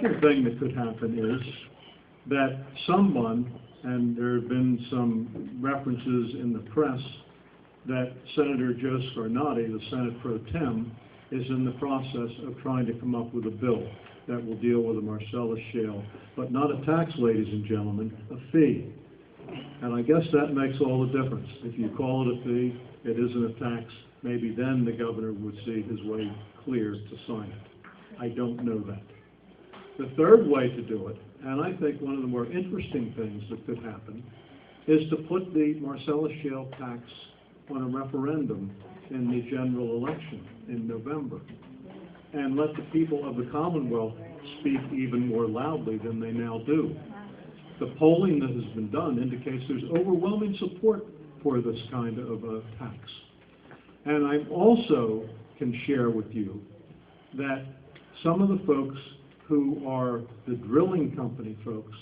second thing that could happen is that someone, and there have been some references in the press, that Senator Joe Scarnati, the Senate Pro Tem, is in the process of trying to come up with a bill that will deal with the Marcellus Shale, but not a tax, ladies and gentlemen, a fee. And I guess that makes all the difference. If you call it a fee, it isn't a tax, maybe then the governor would see his way clear to sign it. I don't know that. The third way to do it, and I think one of the more interesting things that could happen, is to put the Marcellus Shale tax on a referendum in the general election in November, and let the people of the Commonwealth speak even more loudly than they now do. The polling that has been done indicates there's overwhelming support for this kind of a tax. And I also can share with you that some of the folks who are the drilling company folks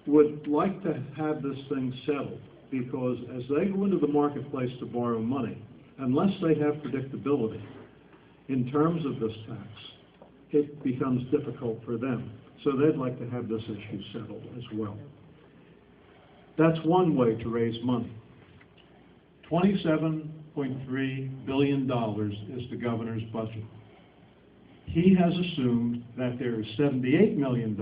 would like to have this thing settled, because as they go into the marketplace to borrow money, unless they have predictability in terms of this tax, it becomes difficult for them. So they'd like to have this issue settled as well. That's one way to raise money. $27.3 billion is the governor's budget. He has assumed that there is $78 million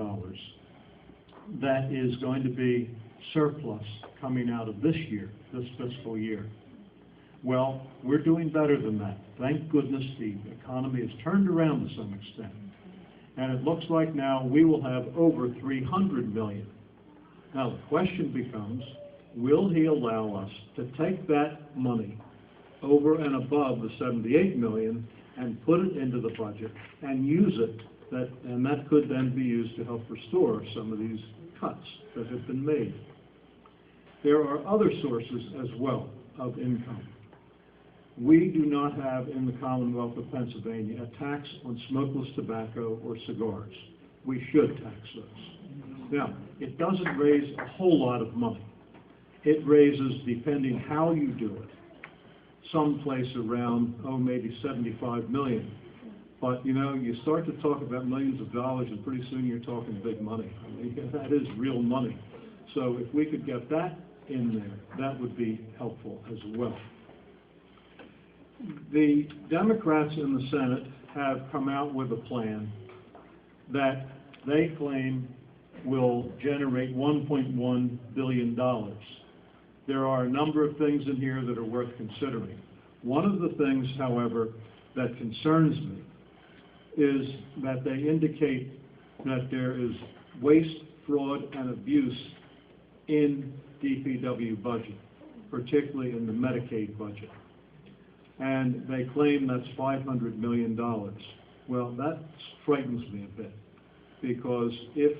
that is going to be surplus coming out of this year, this fiscal year. Well, we're doing better than that. Thank goodness the economy has turned around to some extent. And it looks like now we will have over $300 million. Now the question becomes, will he allow us to take that money over and above the $78 million and put it into the budget and use it, and that could then be used to help restore some of these cuts that have been made. There are other sources as well of income. We do not have in the Commonwealth of Pennsylvania a tax on smokeless tobacco or cigars. We should tax those. Now, it doesn't raise a whole lot of money. It raises, depending how you do it, someplace around, maybe 75 million. But, you know, you start to talk about millions of dollars and pretty soon you're talking big money. I mean, that is real money. So if we could get that in there, that would be helpful as well. The Democrats in the Senate have come out with a plan that they claim will generate $1.1 billion. There are a number of things in here that are worth considering. One of the things, however, that concerns me is that they indicate that there is waste, fraud, and abuse in DPW budget, particularly in the Medicaid budget. And they claim that's $500 million. Well, that frightens me a bit, because if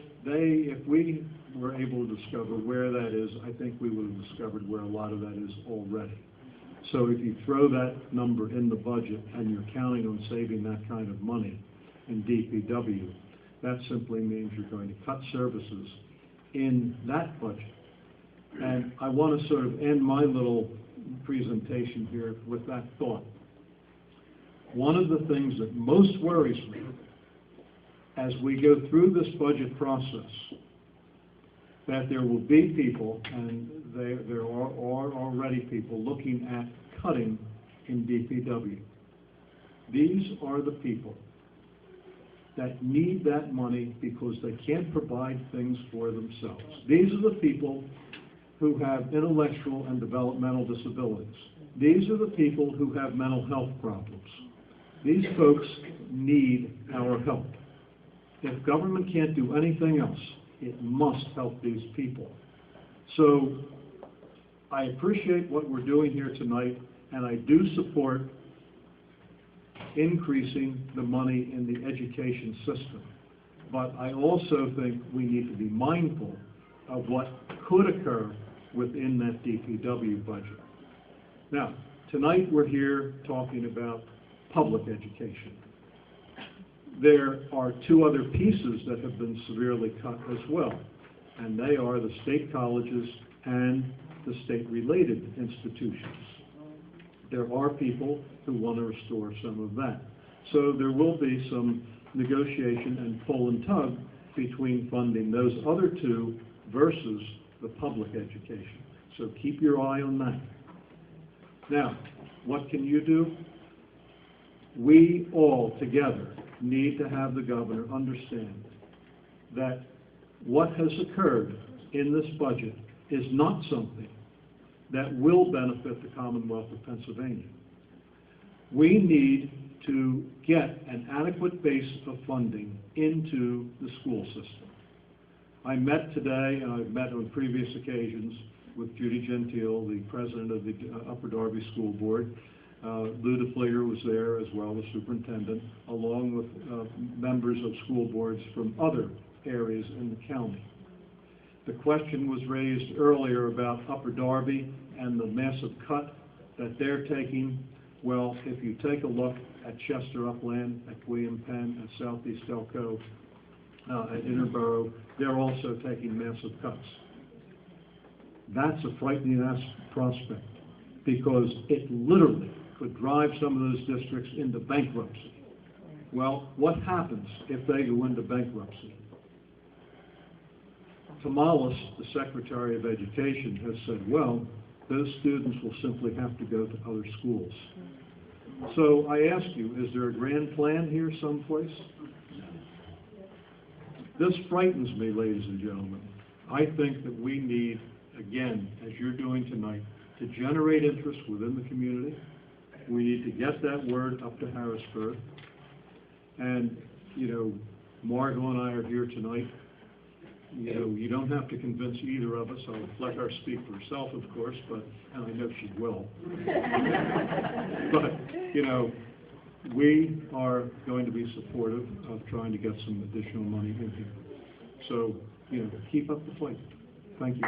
we were able to discover where that is, I think we would have discovered where a lot of that is already. So if you throw that number in the budget and you're counting on saving that kind of money in DPW, that simply means you're going to cut services in that budget. And I want to sort of end my little presentation here with that thought. One of the things that most worries me as we go through this budget process, that there will be people, and there are already people looking at cutting in DPW. These are the people that need that money because they can't provide things for themselves. These are the people who have intellectual and developmental disabilities. These are the people who have mental health problems. These folks need our help. If government can't do anything else, it must help these people. So I appreciate what we're doing here tonight, and I do support increasing the money in the education system. But I also think we need to be mindful of what could occur within that DPW budget. Now, tonight we're here talking about public education. There are two other pieces that have been severely cut as well, and they are the state colleges and the state-related institutions. There are people who want to restore some of that. So there will be some negotiation and pull and tug between funding those other two versus the public education. So keep your eye on that. Now, what can you do? We all together need to have the governor understand that what has occurred in this budget is not something that will benefit the Commonwealth of Pennsylvania. We need to get an adequate base of funding into the school system. I met today, and I've met on previous occasions, with Judy Gentile, the president of the Upper Darby School Board. Lou DeFlager was there, as well as superintendent, along with members of school boards from other areas in the county. The question was raised earlier about Upper Darby and the massive cut that they're taking. Well, if you take a look at Chester Upland, at William Penn, at Southeast Elko, at Interborough, they're also taking massive cuts. That's a frightening prospect, because it literally could drive some of those districts into bankruptcy. Well, what happens if they go into bankruptcy? Tamalis, the Secretary of Education, has said, well, those students will simply have to go to other schools. So I ask you, is there a grand plan here someplace? This frightens me, ladies and gentlemen. I think that we need, again, as you're doing tonight, to generate interest within the community. We need to get that word up to Harrisburg. And, you know, Margot and I are here tonight. You know, you don't have to convince either of us. I'll let her speak for herself, of course, and I know she will. But, you know, we are going to be supportive of trying to get some additional money in here. So, you know, keep up the fight. Thank you.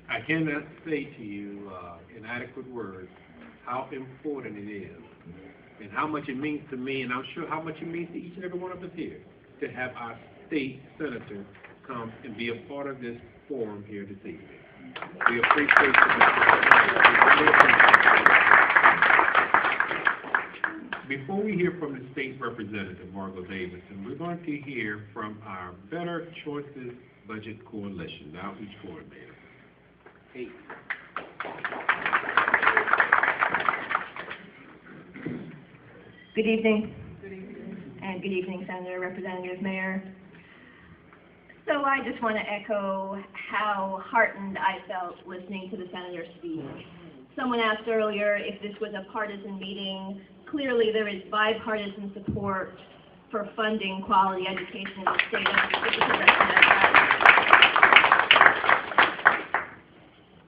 I cannot say to you in adequate words how important it is and how much it means to me, and I'm sure how much it means to each and every one of us here, to have our state senator come and be a part of this forum here this evening. We appreciate it. Before we hear from the state representative, Margot Davidson, we're going to hear from our Better Choices Budget Coalition, the outreach coordinator. Hey. Good evening. Good evening. And good evening, Senator, Representative, Mayor. So I just want to echo how heartened I felt listening to the Senator speak. Someone asked earlier if this was a partisan meeting. Clearly there is bipartisan support for funding quality education in the state.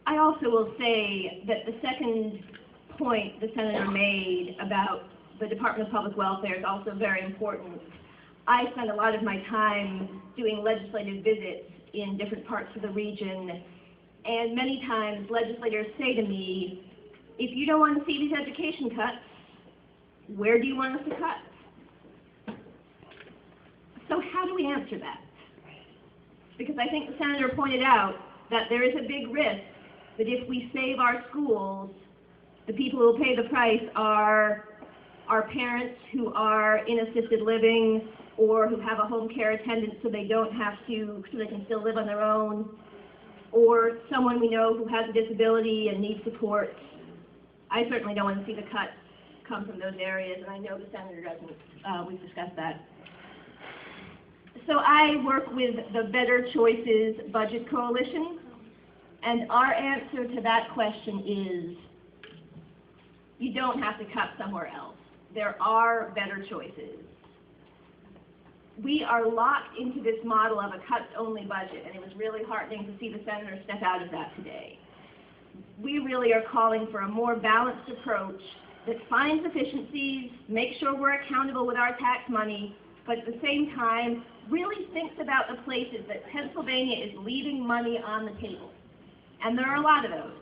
I also will say that the second point the Senator made about the Department of Public Welfare is also very important. I spend a lot of my time doing legislative visits in different parts of the region, and many times legislators say to me, if you don't want to see these education cuts, where do you want us to cut? So how do we answer that? Because I think the Senator pointed out that there is a big risk that if we save our schools, the people who will pay the price are our parents who are in assisted living or who have a home care attendant so they don't have to, so they can still live on their own, or someone we know who has a disability and needs support. I certainly don't want to see the cuts come from those areas, and I know the Senator doesn't. We've discussed that. So I work with the Better Choices Budget Coalition, and our answer to that question is you don't have to cut somewhere else. There are better choices. We are locked into this model of a cuts-only budget, and it was really heartening to see the Senator step out of that today. We really are calling for a more balanced approach that finds efficiencies, makes sure we're accountable with our tax money, but at the same time really thinks about the places that Pennsylvania is leaving money on the table. And there are a lot of those.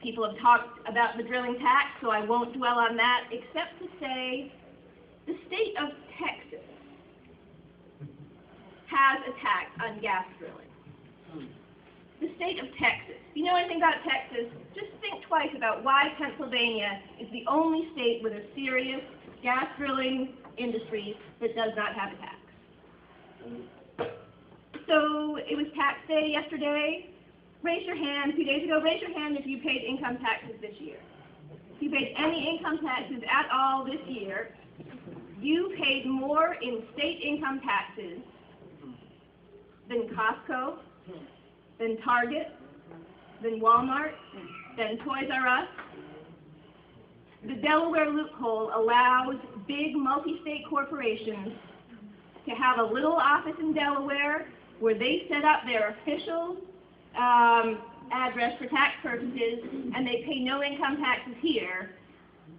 People have talked about the drilling tax, so I won't dwell on that, except to say the state of Texas has a tax on gas drilling. the state of Texas. If you know anything about Texas, just think twice about why Pennsylvania is the only state with a serious gas drilling industry that does not have a tax. So it was tax day yesterday. Raise your hand, 2 days ago, raise your hand if you paid income taxes this year. If you paid any income taxes at all this year, you paid more in state income taxes than Costco, than Target, than Walmart, than Toys R Us. The Delaware loophole allows big multi-state corporations to have a little office in Delaware where they set up their official address for tax purposes, and they pay no income taxes here,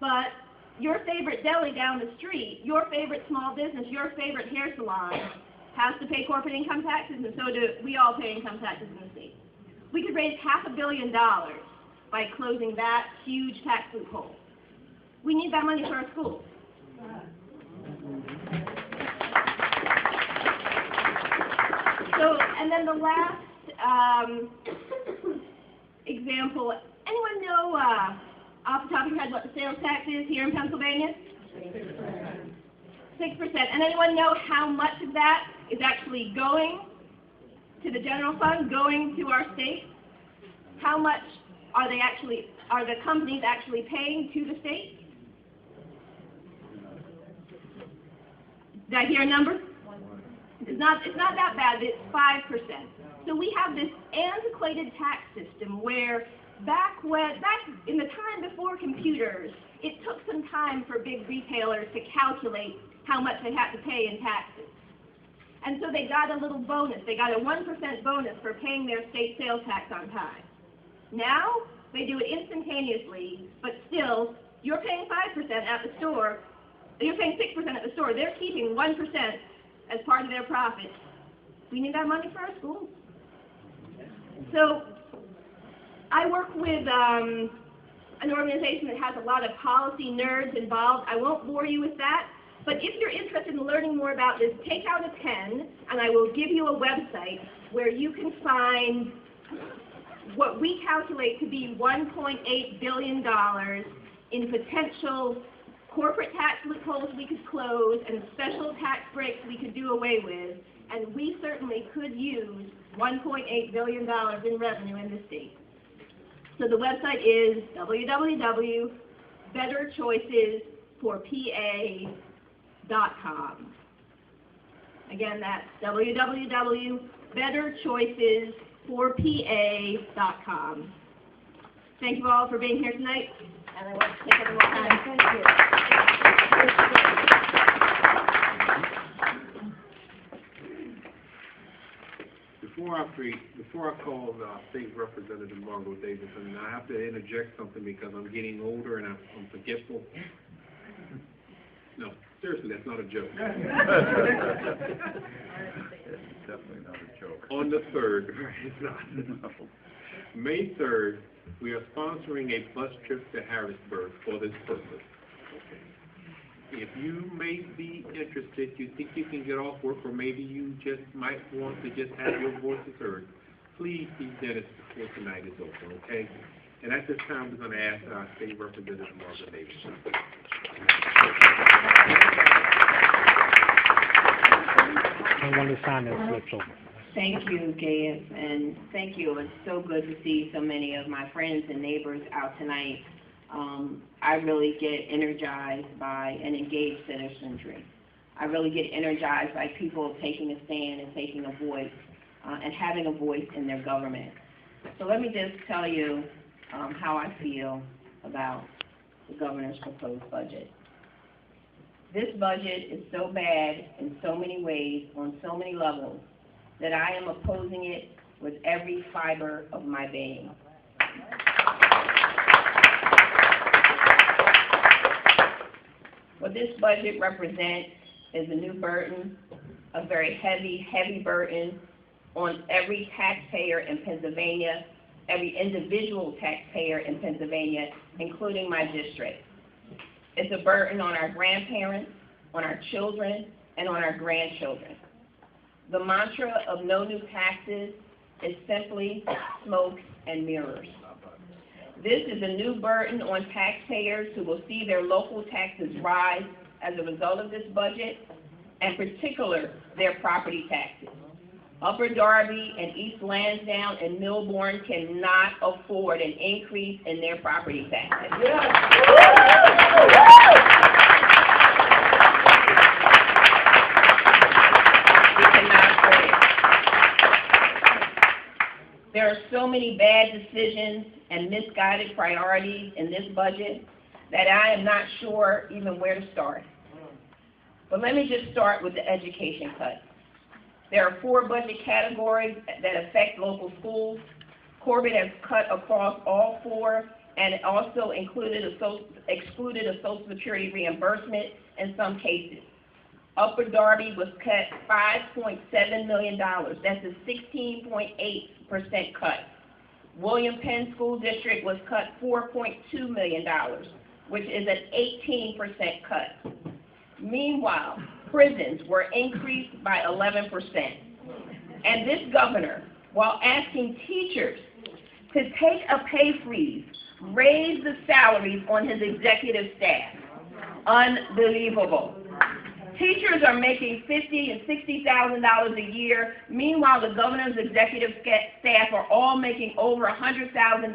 but your favorite deli down the street, your favorite small business, your favorite hair salon has to pay corporate income taxes, and so do we all pay income taxes in the state. We could raise $500 million by closing that huge tax loophole. We need that money for our schools. So, and then the last example, anyone know off the top of your head what the sales tax is here in Pennsylvania? 6%. And anyone know how much of that is actually going to the general fund, going to our state? How much are the companies actually paying to the state? Did I hear a number? It's not that bad, it's 5%. So we have this antiquated tax system where back in the time before computers, it took some time for big retailers to calculate how much they had to pay in taxes. And so they got a little bonus. They got a 1% bonus for paying their state sales tax on time. Now, they do it instantaneously, but still, you're paying 5% at the store, you're paying 6% at the store. They're keeping 1% as part of their profit. We need that money for our schools. So I work with an organization that has a lot of policy nerds involved. I won't bore you with that, but if you're interested in learning more about this, take out a pen, and I will give you a website where you can find what we calculate to be $1.8 billion in potential corporate tax loopholes we could close and special tax breaks we could do away with, and we certainly could use $1.8 billion in revenue in this state. So the website is www.betterchoicesforpa.com. Again, that's www.betterchoicesforpa.com. Thank you all for being here tonight, and I want to take any more time. Thank you. Before I call State Representative Margot Davidson, I have to interject something because I'm getting older and I'm forgetful. No, seriously, that's not a joke. It's definitely not a joke. On the 3rd, it's not. May 3rd, we are sponsoring a bus trip to Harrisburg for this purpose. If you may be interested, you think you can get off work, or maybe you just might want to just have your voices heard, please see Dennis before tonight is over, okay? And at this time, we're going to ask our State Representative Margaret Davidson. I want to sign this slips over. Thank you, Gaius, and thank you. It's so good to see so many of my friends and neighbors out tonight. I really get energized by an engaged citizenry. I really get energized by people taking a stand and taking a voice and having a voice in their government. So let me just tell you how I feel about the governor's proposed budget. This budget is so bad in so many ways, on so many levels, that I am opposing it with every fiber of my being. What this budget represents is a new burden, a very heavy, heavy burden on every taxpayer in Pennsylvania, every individual taxpayer in Pennsylvania, including my district. It's a burden on our grandparents, on our children, and on our grandchildren. The mantra of no new taxes is simply smoke and mirrors. This is a new burden on taxpayers who will see their local taxes rise as a result of this budget, in particular, their property taxes. Upper Darby and East Lansdowne and Millbourne cannot afford an increase in their property taxes. We cannot afford it. There are so many bad decisions and misguided priorities in this budget that I am not sure even where to start. But let me just start with the education cuts. There are 4 budget categories that affect local schools. Corbett has cut across all 4, and it also excluded a Social Security reimbursement in some cases. Upper Darby was cut $5.7 million. That's a 16.8% cut. William Penn School District was cut $4.2 million, which is an 18% cut. Meanwhile, prisons were increased by 11%. And this governor, while asking teachers to take a pay freeze, raised the salaries on his executive staff. Unbelievable. Teachers are making $50,000 and $60,000 a year. Meanwhile, the governor's executive staff are all making over $100,000,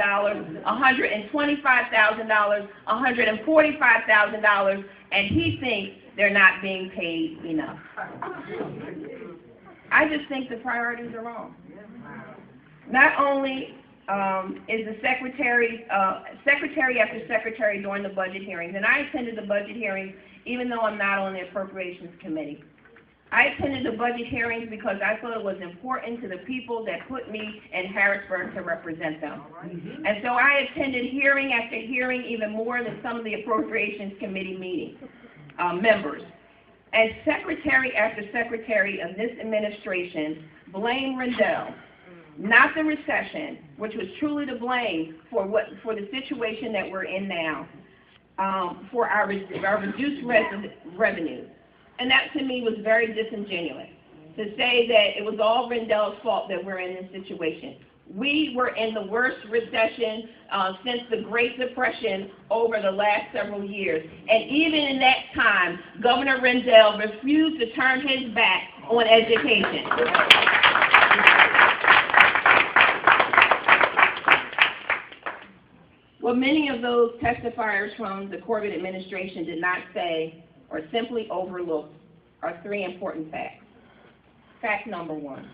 $125,000, $145,000, and he thinks they're not being paid enough. I just think the priorities are wrong. Not only is the secretary after secretary during the budget hearings, and I attended the budget hearings even though I'm not on the Appropriations Committee. I attended the budget hearings because I thought it was important to the people that put me in Harrisburg to represent them. And so I attended hearing after hearing, even more than some of the Appropriations Committee meeting members. And secretary after secretary of this administration blame Rendell, not the recession, which was truly to blame for the situation that we're in now, for our reduced revenues. And that to me was very disingenuous, to say that it was all Rendell's fault that we're in this situation. We were in the worst recession since the Great Depression over the last several years. And even in that time, Governor Rendell refused to turn his back on education. What many of those testifiers from the Corbett administration did not say or simply overlooked are 3 important facts. Fact number 1,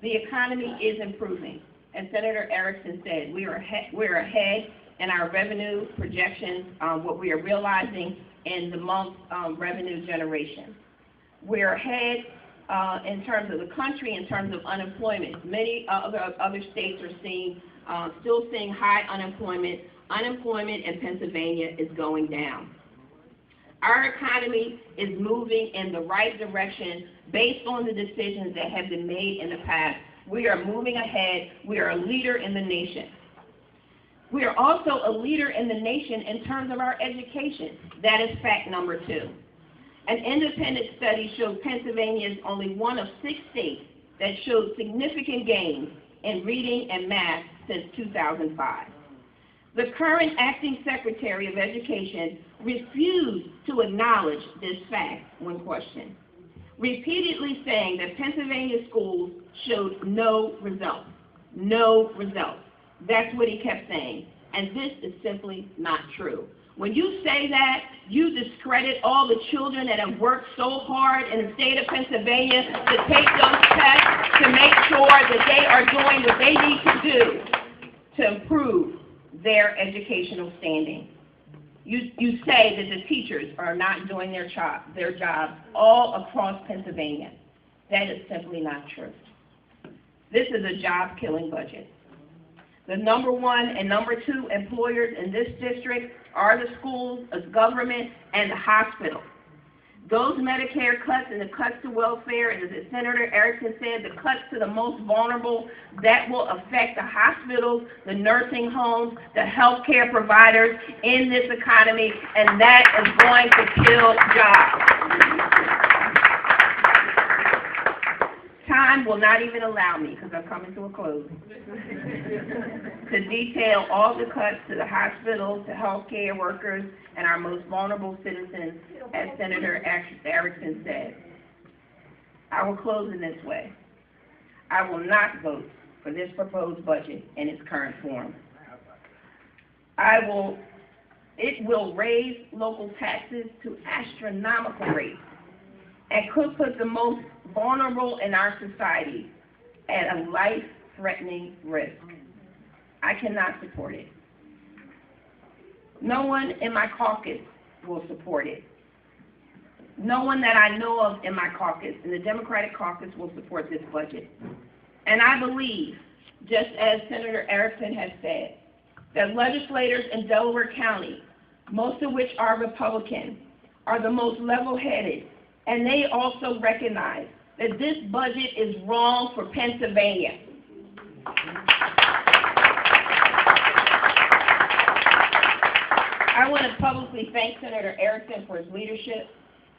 the economy is improving. As Senator Erickson said, we're ahead in our revenue projections, what we are realizing in the month's revenue generation. We're ahead in terms of the country, in terms of unemployment. Many other states are still seeing high unemployment. Unemployment in Pennsylvania is going down. Our economy is moving in the right direction based on the decisions that have been made in the past. We are moving ahead. We are a leader in the nation. We are also a leader in the nation in terms of our education. That is fact number 2. An independent study showed Pennsylvania is only one of 6 states that showed significant gains in reading and math since 2005. The current acting Secretary of Education refused to acknowledge this fact when questioned, repeatedly saying that Pennsylvania schools showed no results. No results. That's what he kept saying. And this is simply not true. When you say that, you discredit all the children that have worked so hard in the state of Pennsylvania to take those tests to make sure that they are doing what they need to do to improve their educational standing. You say that the teachers are not doing their job all across Pennsylvania. That is simply not true. This is a job-killing budget. The number 1 and number 2 employers in this district are the schools, the government, and the hospital. Those Medicare cuts and the cuts to welfare, and as Senator Erickson said, the cuts to the most vulnerable, that will affect the hospitals, the nursing homes, the health care providers in this economy, and that is going to kill jobs. time will not even allow me, because I'm coming to a close, to detail all the cuts to the hospitals, to healthcare workers, and our most vulnerable citizens, as Senator Erickson said. I will close in this way. I will not vote for this proposed budget in its current form. It will raise local taxes to astronomical rates and could put the most vulnerable in our society at a life-threatening risk. I cannot support it. No one in my caucus will support it. No one that I know of in my caucus, in the Democratic caucus, will support this budget. And I believe, just as Senator Erickson has said, that legislators in Delaware County, most of which are Republican, are the most level-headed, and they also recognize that this budget is wrong for Pennsylvania. I want to publicly thank Senator Erickson for his leadership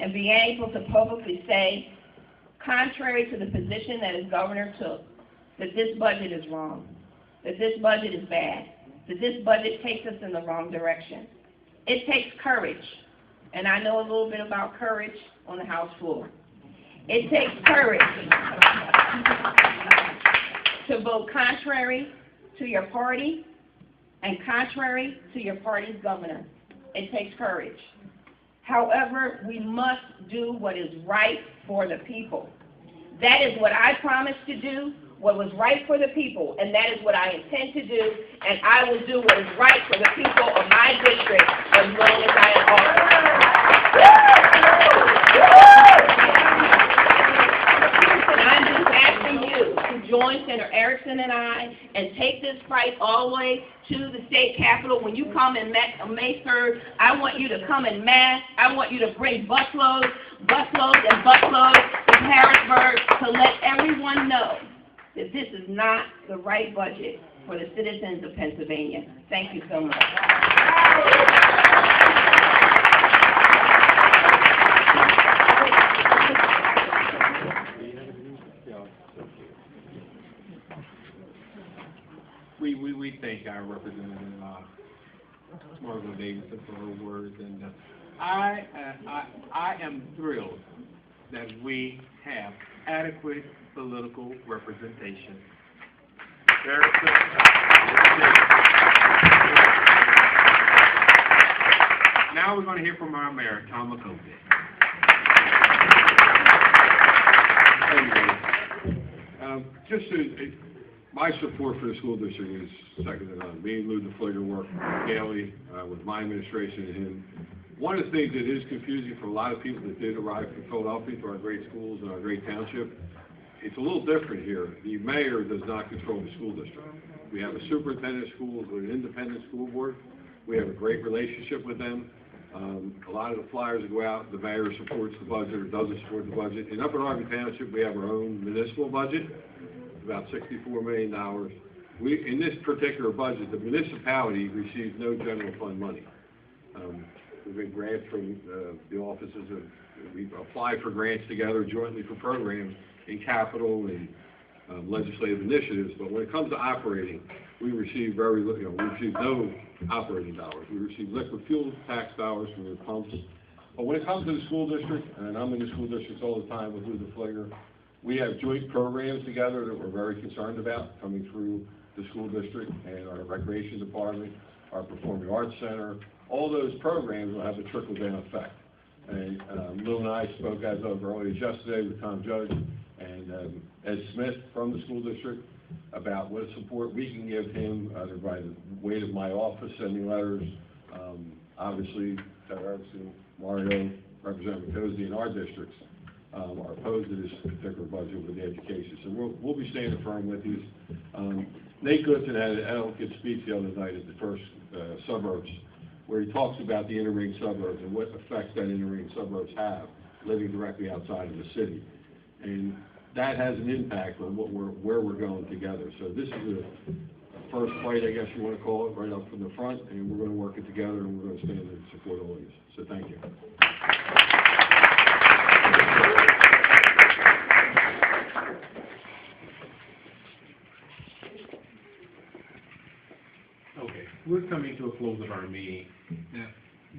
and being able to publicly say, contrary to the position that his governor took, that this budget is wrong, that this budget is bad, that this budget takes us in the wrong direction. It takes courage, and I know a little bit about courage on the House floor. It takes courage to vote contrary to your party and contrary to your party's governor. It takes courage. However, we must do what is right for the people. That is what I promised to do, what was right for the people, and that is what I intend to do, and I will do what is right for the people of my district as long as I am office. And I'm just asking you to join Senator Erickson and I and take this fight all the way to the state capitol. When you come in May 3rd, I want you to come in mass. I want you to bring busloads and busloads to Harrisburg to let everyone know that this is not the right budget for the citizens of Pennsylvania. Thank you so much. We thank our representative, Margot Davidson, for her words, and I am thrilled that we have adequate political representation. Now we're going to hear from our mayor, Tom McCoy. My support for the school district is second to none. Me and Lou DeFligger work daily with my administration and him. One of the things that is confusing for a lot of people that did arrive from Philadelphia to our great schools and our great township, it's a little different here. The mayor does not control the school district. We have a superintendent of schools with an independent school board. We have a great relationship with them. A lot of the flyers that go out, the mayor supports the budget or doesn't support the budget. In Upper Darby Township, we have our own municipal budget, about $64 million. In this particular budget, the municipality receives no general fund money. We've been grants from the offices of, we apply for grants together jointly for programs in capital and legislative initiatives, but when it comes to operating, we receive very little, we receive no operating dollars. We receive liquid fuel tax dollars from the pumps. But when it comes to the school district, and I'm in the school districts all the time with Lou DeFligger, we have joint programs together that we're very concerned about coming through the school district and our recreation department, our performing arts center. All those programs will have a trickle-down effect. And Lou and I spoke as of earlier yesterday with Tom Judge and Ed Smith from the school district about what support we can give him, either by the weight of my office sending letters, obviously, Erickson, Mario, Representative Cozy in our districts are opposed to this particular budget with the education. So we'll be standing firm with you. Nate Goodson had an eloquent speech the other night at the first suburbs, where he talks about the inner ring suburbs and what effects that inner ring suburbs have living directly outside of the city. And that has an impact on where we're going together. So this is a first fight, I guess you want to call it, right up from the front, and we're going to work it together, and we're going to stand and support all of you. So thank you. we're coming to a close of our meeting. Now,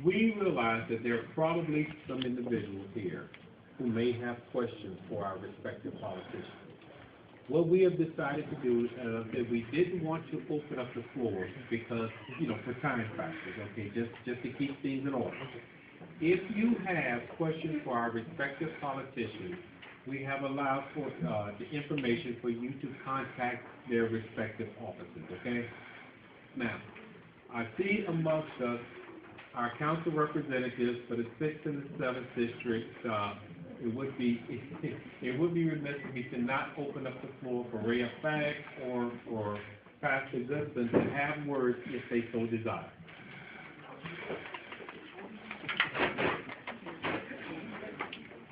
we realize that there are probably some individuals here who may have questions for our respective politicians. What we have decided to do is we didn't want to open up the floor because, for time factors, okay, just to keep things in order. If you have questions for our respective politicians, we have allowed for the information for you to contact their respective offices, okay? Now, I see amongst us our council representatives for the 6th and the 7th districts. It would be remiss of me to not open up the floor for Ray Fag or Pastor Goodson to have words if they so desire.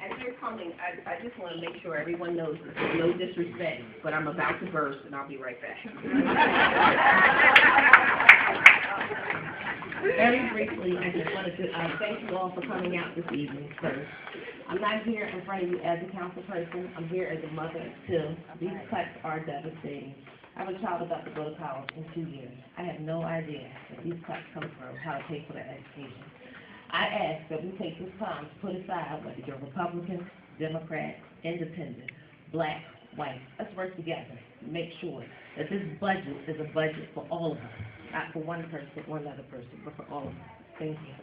As you're coming, I just want to make sure everyone knows this is no disrespect, but I'm about to burst, and I'll be right back. Very briefly, I just wanted to thank you all for coming out this evening first. I'm not here in front of you as a council person. I'm here as a mother too. These cuts are devastating. I have a child about to go to college in 2 years. I have no idea if these cuts come through, how to pay for their education. I ask that we take this time to put aside whether you're Republican, Democrat, Independent, Black, White. Let's work together to make sure that this budget is a budget for all of us, not for one person or another person, but for all of us. Thank you.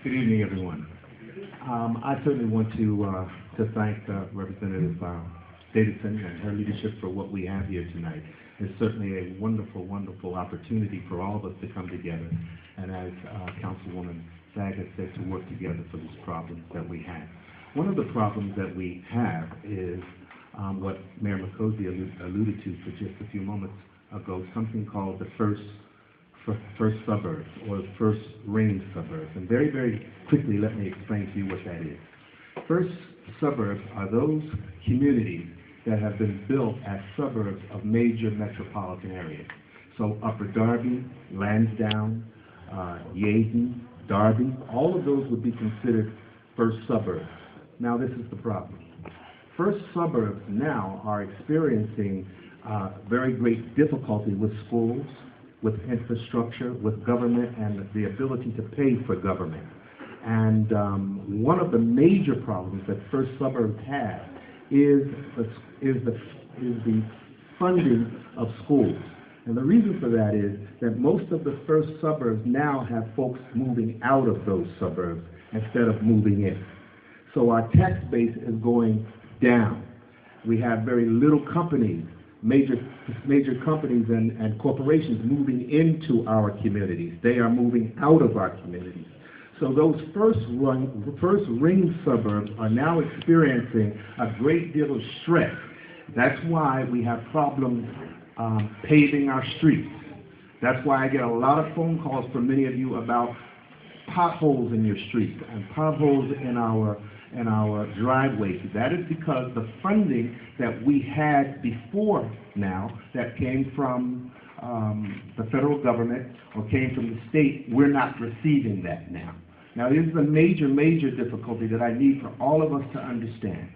Good evening, everyone. I certainly want to thank Representative Davidson and her leadership for what we have here tonight. It's certainly a wonderful, wonderful opportunity for all of us to come together, and as Councilwoman Fag has said, to work together for these problems that we have. One of the problems that we have is what Mayor McCosey alluded to for just a few moments ago, something called the first suburbs, or first ring suburbs. And very, very quickly, let me explain to you what that is. First suburbs are those communities that have been built as suburbs of major metropolitan areas. So Upper Darby, Lansdowne, Yeadon, Darby, all of those would be considered first suburbs. Now this is the problem. First suburbs now are experiencing very great difficulty with schools, with infrastructure, with government, and the ability to pay for government. And one of the major problems that first suburbs have is the funding of schools. And the reason for that is that most of the first suburbs now have folks moving out of those suburbs instead of moving in. So our tax base is going down. We have very little companies, major companies and corporations moving into our communities. They are moving out of our communities. So those first ring suburbs are now experiencing a great deal of stress. That's why we have problems paving our streets. That's why I get a lot of phone calls from many of you about potholes in your streets and potholes in our driveways. That is because the funding that we had before now that came from the federal government or came from the state, we're not receiving that now. Now this is a major, major difficulty that I need for all of us to understand.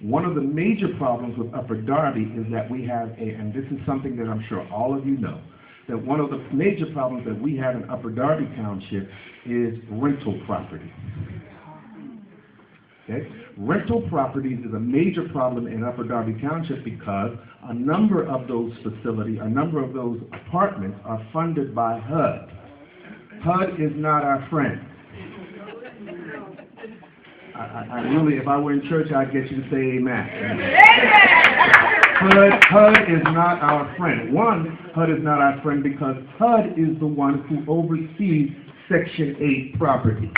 One of the major problems with Upper Darby is that we have and this is something that I'm sure all of you know, that one of the major problems that we have in Upper Darby Township is rental property. Okay? Rental properties is a major problem in Upper Darby Township because a number of those facilities, a number of those apartments are funded by HUD. HUD is not our friend. I really, if I were in church, I'd get you to say amen. HUD is not our friend. One, HUD is not our friend because HUD is the one who oversees Section 8 property.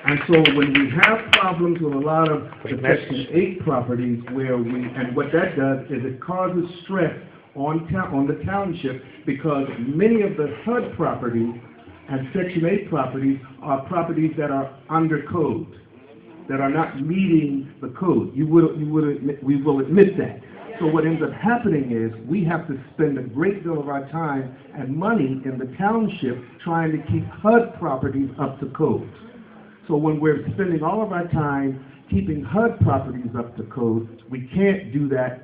And so when we have problems with a lot of the Section 8 properties and what that does is it causes stress on the township because many of the HUD properties and Section 8 properties are properties that are under code, that are not meeting the code. We will admit that. So what ends up happening is we have to spend a great deal of our time and money in the township trying to keep HUD properties up to code. So when we're spending all of our time keeping HUD properties up to code, we can't do that